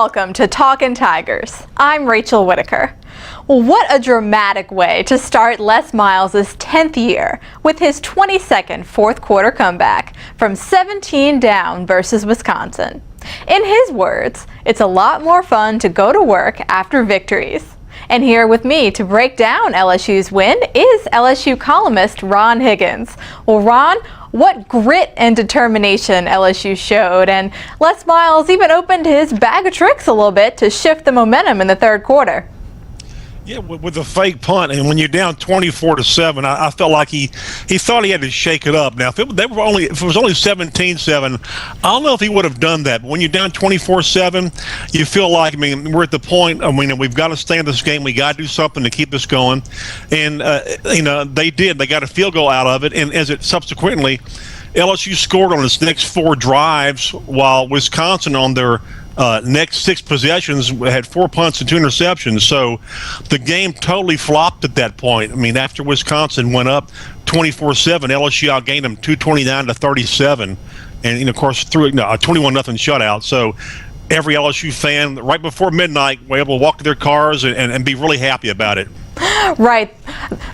welcome to Talkin Tigers. I'm Rachel Whittaker. Well, what a dramatic way to start Les Miles' 10th year with his 22nd fourth quarter comeback from 17 down versus Wisconsin. In his words, it's a lot more fun to go to work after victories. And here with me to break down LSU's win is LSU columnist Ron Higgins. Well, Ron, what grit and determination LSU showed, and Les Miles even opened his bag of tricks a little bit to shift the momentum in the third quarter. Yeah, with a fake punt, and when you're down 24-7, I felt like he thought he had to shake it up. Now, if it was only 17-7, I don't know if he would have done that. But when you're down 24-7, you feel like, we're at the point. We've got to stay in this game. We got to do something to keep this going, and they did. They got a field goal out of it, and as it subsequently, LSU scored on its next 4 drives, while Wisconsin on their next 6 possessions had 4 punts and 2 interceptions. So the game totally flopped at that point. After Wisconsin went up 24-7, LSU outgained them 229-37, and of course threw a 21-0 shutout. So every LSU fan right before midnight were able to walk to their cars and be really happy about it. Right.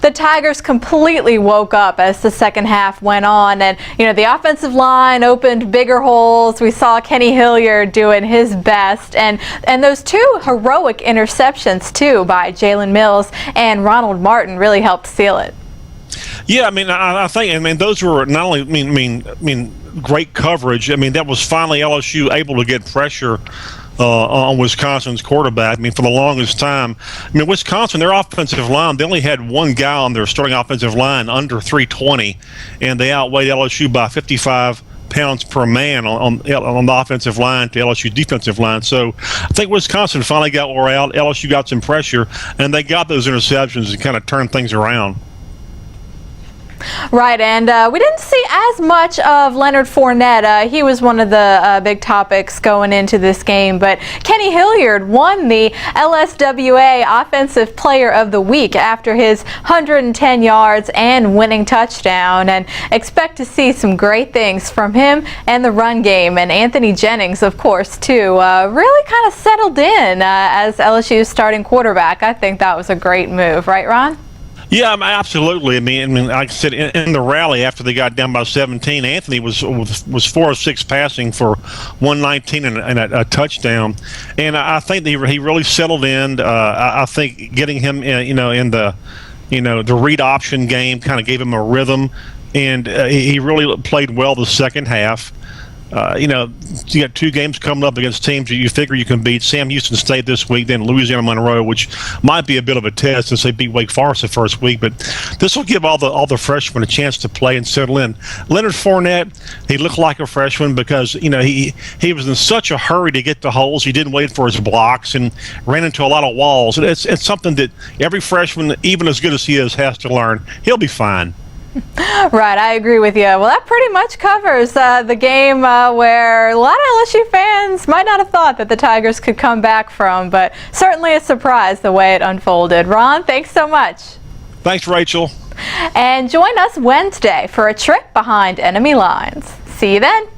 The Tigers completely woke up as the second half went on, and the offensive line opened bigger holes. We saw Kenny Hilliard doing his best, and those 2 heroic interceptions too by Jalen Mills and Ronald Martin really helped seal it. Yeah, I think those were not only great coverage. That was finally LSU able to get pressure on Wisconsin's quarterback. For the longest time, Wisconsin, their offensive line, they only had 1 guy on their starting offensive line under 320, and they outweighed LSU by 55 pounds per man on the offensive line to LSU defensive line. So I think Wisconsin finally got wore out. LSU got some pressure, and they got those interceptions and kind of turned things around. Right, and we didn't see as much of Leonard Fournette. He was one of the big topics going into this game, but Kenny Hilliard won the LSWA Offensive Player of the Week after his 110 yards and winning touchdown, and expect to see some great things from him and the run game. And Anthony Jennings, of course, too, really kind of settled in as LSU's starting quarterback. I think that was a great move, right, Ron? Yeah, absolutely. Like I said, in the rally after they got down by 17, Anthony was 4 of 6 passing for 119 and a touchdown, and I think he really settled in. I think getting him, in the read option game kind of gave him a rhythm, and he really played well the second half. You got 2 games coming up against teams that you figure you can beat. Sam Houston State this week, then Louisiana Monroe, which might be a bit of a test since they beat Wake Forest the first week. But this will give all the freshmen a chance to play and settle in. Leonard Fournette, he looked like a freshman because he was in such a hurry to get the holes. He didn't wait for his blocks and ran into a lot of walls. It's something that every freshman, even as good as he is, has to learn. He'll be fine. Right, I agree with you. Well, that pretty much covers the game where a lot of LSU fans might not have thought that the Tigers could come back from, but certainly a surprise the way it unfolded. Ron, thanks so much. Thanks, Rachel. And join us Wednesday for a trip behind enemy lines. See you then.